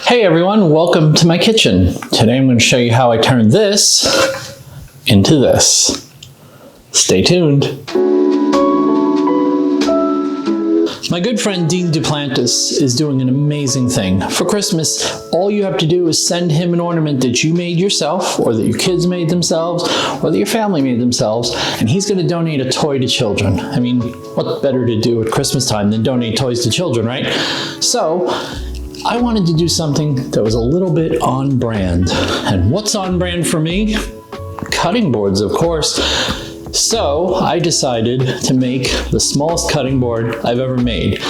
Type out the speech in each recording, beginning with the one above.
Hey everyone, welcome to my kitchen. Today I'm going to show you how I turn this into this. Stay tuned. My good friend Dean Duplantis is doing an amazing thing. For Christmas, all you have to do is send him an ornament that you made yourself, or that your kids made themselves, or that your family made themselves, and he's going to donate a toy to children. I mean, what better to do at Christmas time than donate toys to children, right? So, I wanted to do something that was a little bit on brand. And what's on brand for me? Cutting boards, of course. So I decided to make the smallest cutting board I've ever made.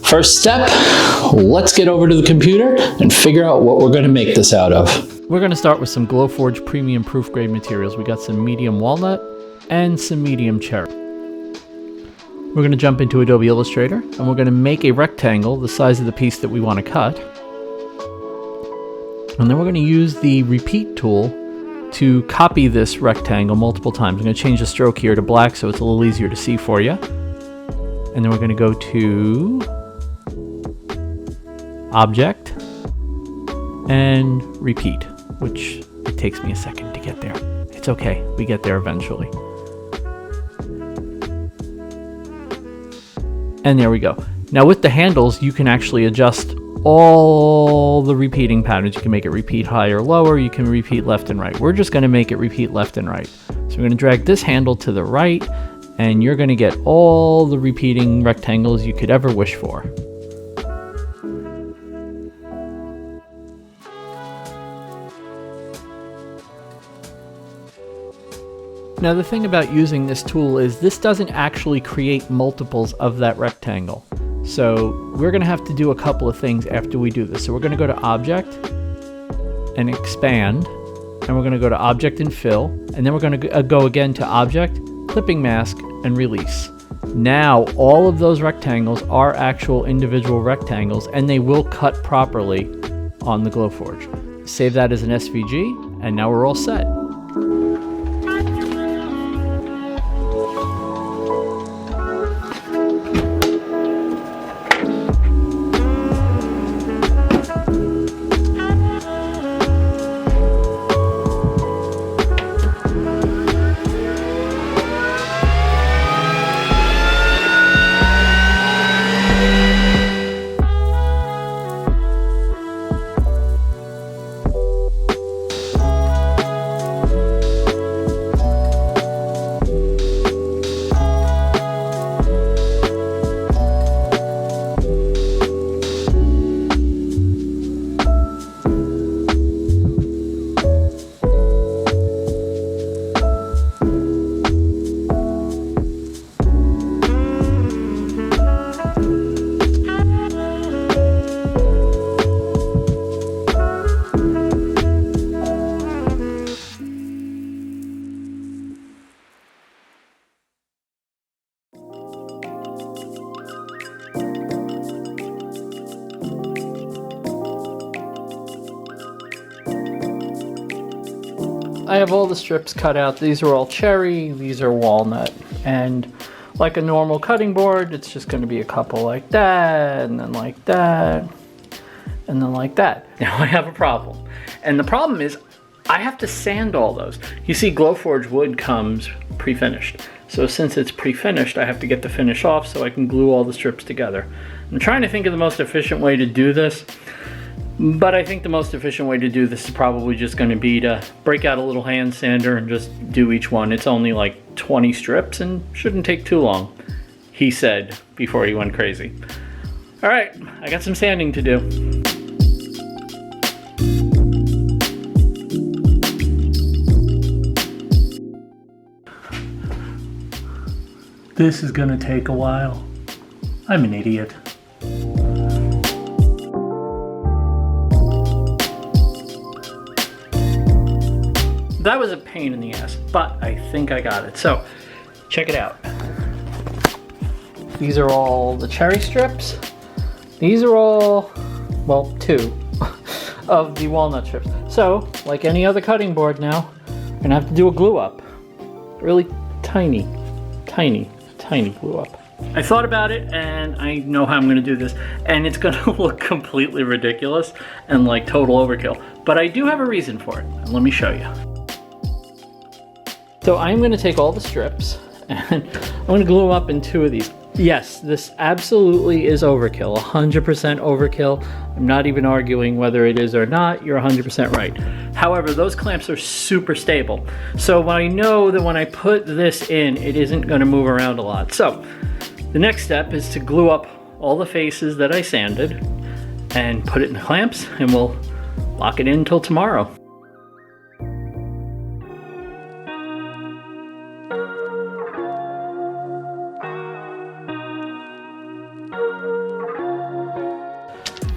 First step, let's get over to the computer and figure out what we're going to make this out of. We're going to start with some Glowforge premium proof grade materials. We got some medium walnut and some medium cherry. We're going to jump into Adobe Illustrator and we're going to make a rectangle the size of the piece that we want to cut. And then we're going to use the repeat tool to copy this rectangle multiple times. I'm going to change the stroke here to black so it's a little easier to see for you. And then we're going to go to Object and Repeat, which it takes me a second to get there. It's okay, we get there eventually. And there we go. Now with the handles, you can actually adjust all the repeating patterns. You can make it repeat high or lower. You can repeat left and right. We're just going to make it repeat left and right. So we're going to drag this handle to the right, and you're going to get all the repeating rectangles you could ever wish for. Now the thing about using this tool is this doesn't actually create multiples of that rectangle. So we're going to have to do a couple of things after we do this. So we're going to go to Object and Expand, and we're going to go to Object and Fill, and then we're going to go again to Object, Clipping Mask, and Release. Now all of those rectangles are actual individual rectangles, and they will cut properly on the Glowforge. Save that as an SVG, and now we're all set. I have all the strips cut out. These are all cherry, these are walnut, and like a normal cutting board, it's just going to be a couple like that, and then like that, and then like that. Now I have a problem, and the problem is I have to sand all those. You see, Glowforge wood comes pre-finished, so since it's pre-finished, I have to get the finish off so I can glue all the strips together. I'm trying to think of the most efficient way to do this. But I think the most efficient way to do this is probably just going to be to break out a little hand sander and just do each one. It's only like 20 strips and shouldn't take too long, he said before he went crazy. All right, I got some sanding to do. This is going to take a while. I'm an idiot. That was a pain in the ass, but I think I got it. So, check it out. These are all the cherry strips. These are all, well, 2 of the walnut strips. So, like any other cutting board now, gonna have to do a glue up. Really tiny glue up. I thought about it and I know how I'm gonna do this, and it's gonna look completely ridiculous and like total overkill. But I do have a reason for it, and let me show you. So I'm gonna take all the strips and I'm gonna glue them up in 2 of these. Yes, this absolutely is overkill, 100% overkill. I'm not even arguing whether it is or not, you're 100% right. However, those clamps are super stable. So I know that when I put this in, it isn't gonna move around a lot. So the next step is to glue up all the faces that I sanded and put it in the clamps, and we'll lock it in until tomorrow.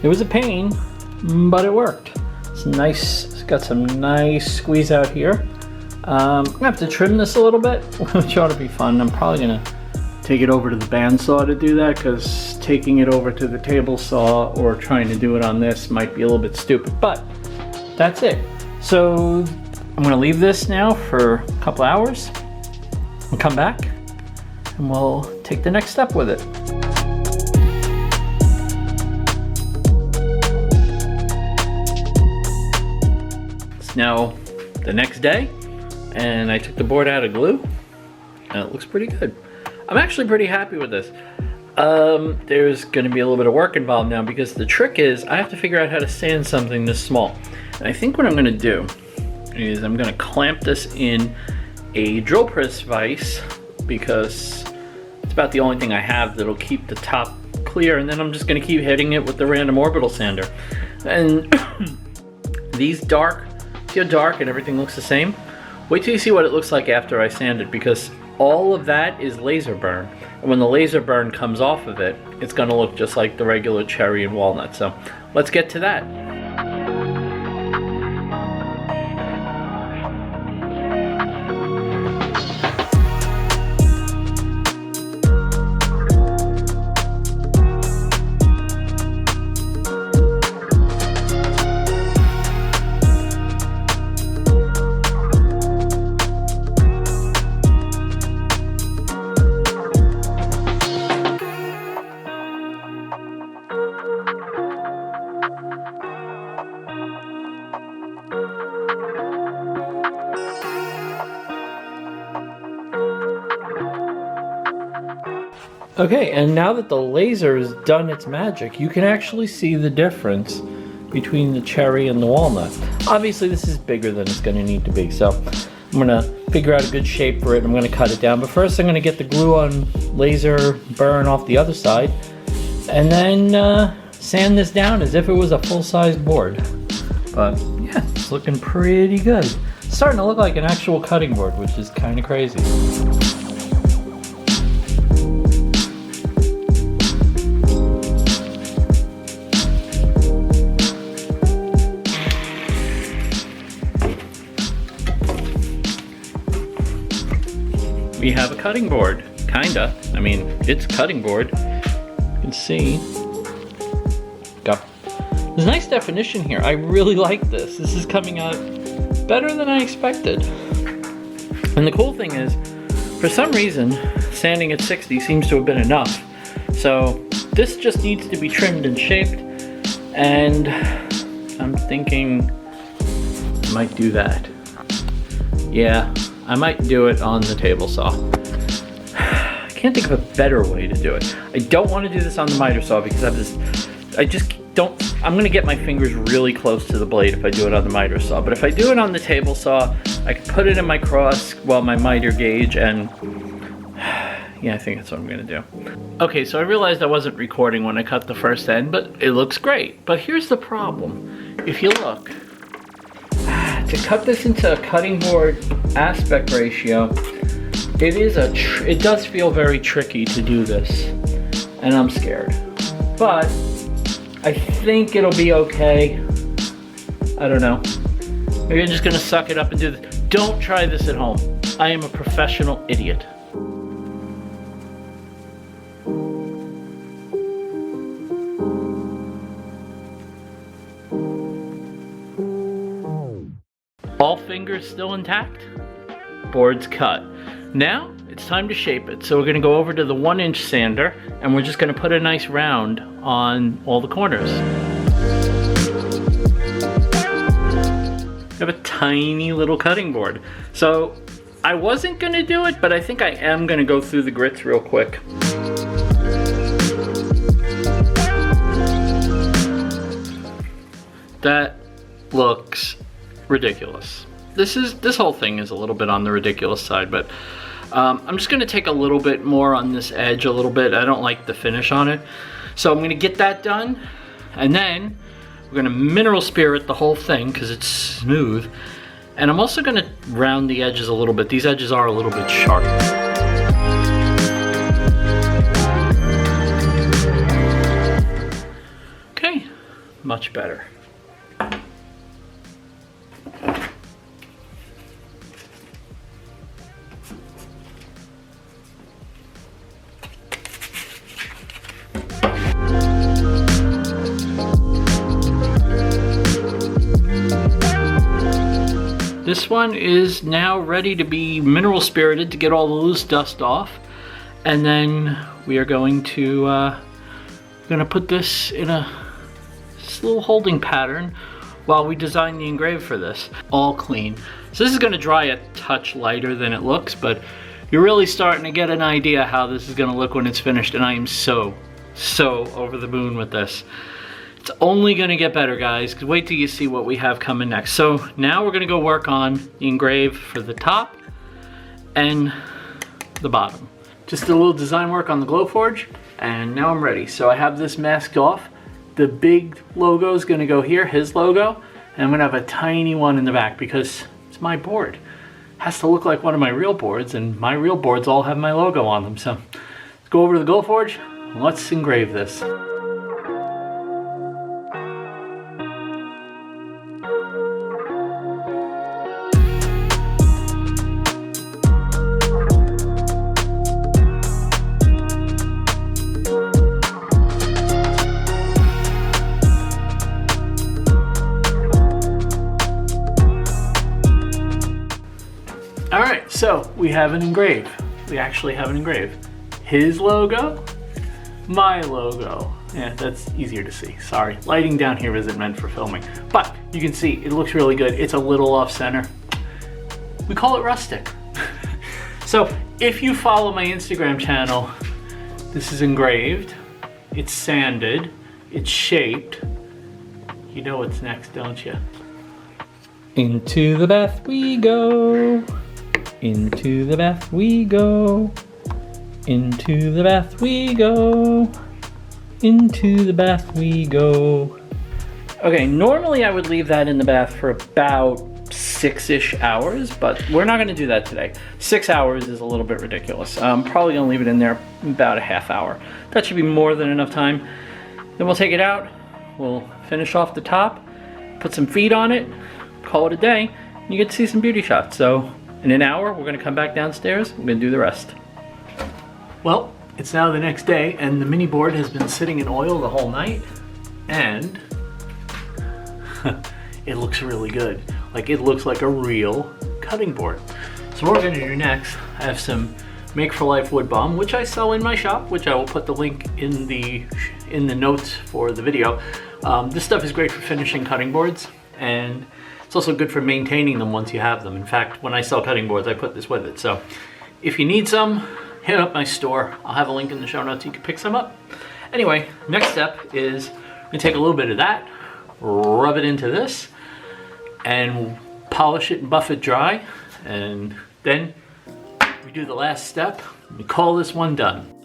It was a pain, but it worked. It's nice, it's got some nice squeeze out here. I'm gonna have to trim this a little bit, which ought to be fun. I'm probably gonna take it over to the bandsaw to do that, because taking it over to the table saw or trying to do it on this might be a little bit stupid, but that's it. So I'm gonna leave this now for a couple hours. We'll come back and we'll take the next step with it. Now the next day, and I took the board out of glue and it looks pretty good. I'm actually pretty happy with this. There's going to be a little bit of work involved now, because the trick is I have to figure out how to sand something this small. And I think what I'm going to do is I'm going to clamp this in a drill press vise, because it's about the only thing I have that'll keep the top clear, and then I'm just going to keep hitting it with the random orbital sander. And these feel dark and everything looks the same. Wait till you see what it looks like after I sand it, because all of that is laser burn. And when the laser burn comes off of it, it's gonna look just like the regular cherry and walnut. So let's get to that. Okay, and now that the laser has done its magic, you can actually see the difference between the cherry and the walnut. Obviously this is bigger than it's going to need to be, so I'm going to figure out a good shape for it. I'm going to cut it down, but first I'm going to get the glue on laser burn off the other side, and then sand this down as if it was a full-size board. But yeah, it's looking pretty good. It's starting to look like an actual cutting board, which is kind of crazy. We have a cutting board, kinda. I mean, it's a cutting board. You can see. There's nice definition here. I really like this. This is coming out better than I expected. And the cool thing is, for some reason, sanding at 60 seems to have been enough. So this just needs to be trimmed and shaped, and I'm thinking I might do that. Yeah, I might do it on the table saw. I can't think of a better way to do it. I don't want to do this on the miter saw because I have this, I'm gonna get my fingers really close to the blade if I do it on the miter saw. But if I do it on the table saw, I can put it in my my miter gauge, and yeah, I think that's what I'm gonna do. Okay, so I realized I wasn't recording when I cut the first end, but it looks great. But here's the problem. If you look, to cut this into a cutting board aspect ratio, it does feel very tricky to do this, and I'm scared. But I think it'll be okay. I don't know. Maybe I'm just gonna suck it up and do this. Don't try this at home. I am a professional idiot. All fingers still intact. Board's cut. Now it's time to shape it. So we're gonna go over to the 1-inch sander and we're just gonna put a nice round on all the corners. I have a tiny little cutting board. So I wasn't gonna do it, but I think I am gonna go through the grits real quick. That looks ridiculous. This whole thing is a little bit on the ridiculous side, but I'm just gonna take a little bit more on this edge a little bit. I don't like the finish on it. So I'm gonna get that done, and then we're gonna mineral spirit the whole thing because it's smooth. And I'm also gonna round the edges a little bit. These edges are a little bit sharp. Okay, much better. This one is now ready to be mineral spirited to get all the loose dust off. And then we are going to put this in this little holding pattern while we design the engrave for this. All clean. So this is gonna dry a touch lighter than it looks, but you're really starting to get an idea how this is gonna look when it's finished, and I am so over the moon with this. It's only gonna get better, guys, because wait till you see what we have coming next. So now we're gonna go work on the engrave for the top and the bottom. Just a little design work on the Glowforge, and now I'm ready. So I have this masked off. The big logo is gonna go here, his logo, and I'm gonna have a tiny one in the back because it's my board. It has to look like one of my real boards, and my real boards all have my logo on them. So let's go over to the Glowforge and let's engrave this. All right, so we have an engrave. We actually have an engrave. His logo, my logo. Yeah, that's easier to see. Sorry, lighting down here isn't meant for filming, but you can see it looks really good. It's a little off center. We call it rustic. So if you follow my Instagram channel, this is engraved, it's sanded, it's shaped. You know what's next, don't you? Into the bath we go. Into the bath we go. Into the bath we go. Into the bath we go. Okay, normally I would leave that in the bath for about 6-ish hours, but we're not gonna do that today. 6 hours is a little bit ridiculous. I'm probably gonna leave it in there about a half hour. That should be more than enough time. Then we'll take it out, we'll finish off the top, put some feet on it, call it a day, and you get to see some beauty shots. So in an hour, we're gonna come back downstairs, we're gonna do the rest. Well, it's now the next day, and the mini board has been sitting in oil the whole night, and it looks really good. Like, it looks like a real cutting board. So what we're gonna do next, I have some Make for Life Woodbalm, which I sell in my shop, which I will put the link in the notes for the video. This stuff is great for finishing cutting boards, and it's also good for maintaining them once you have them. In fact, when I sell cutting boards, I put this with it. So if you need some, hit up my store. I'll have a link in the show notes. You can pick some up. Anyway, next step is I'm gonna take a little bit of that, rub it into this, and polish it and buff it dry. And then we do the last step. We call this one done.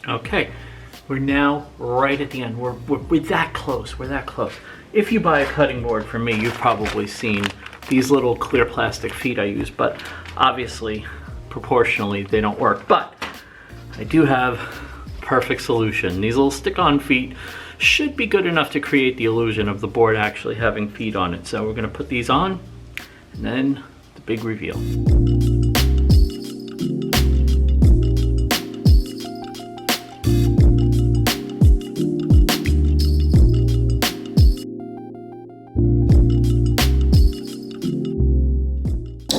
Okay, we're now right at the end. We're that close, we're that close. If you buy a cutting board from me, you've probably seen these little clear plastic feet I use, but obviously, proportionally, they don't work. But I do have a perfect solution. These little stick-on feet should be good enough to create the illusion of the board actually having feet on it. So we're gonna put these on, and then the the big reveal.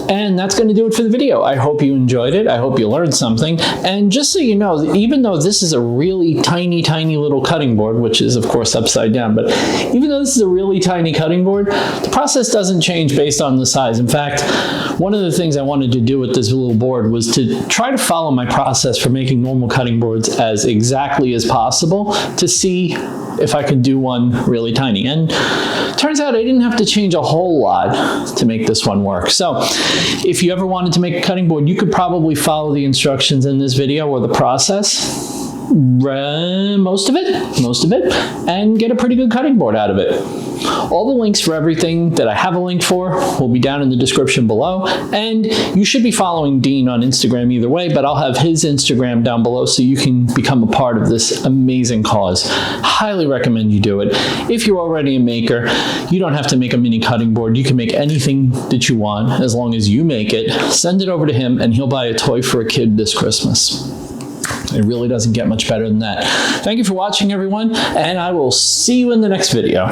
And that's going to do it for the video. I hope you enjoyed it. I hope you learned something. And just so you know, even though this is a really tiny, tiny little cutting board, which is of course upside down, but even though this is a really tiny cutting board, the process doesn't change based on the size. In fact, one of the things I wanted to do with this little board was to try to follow my process for making normal cutting boards as exactly as possible to see if I could do one really tiny. And turns out I didn't have to change a whole lot to make this one work. So if you ever wanted to make a cutting board, you could probably follow the instructions in this video or the process, most of it, and get a pretty good cutting board out of it. All the links for everything that I have a link for will be down in the description below, and you should be following Dean on Instagram either way, but I'll have his Instagram down below so you can become a part of this amazing cause. Highly recommend you do it. If you're already a maker, you don't have to make a mini cutting board. You can make anything that you want as long as you make it. Send it over to him and he'll buy a toy for a kid this Christmas. It really doesn't get much better than that. Thank you for watching, everyone, and I will see you in the next video.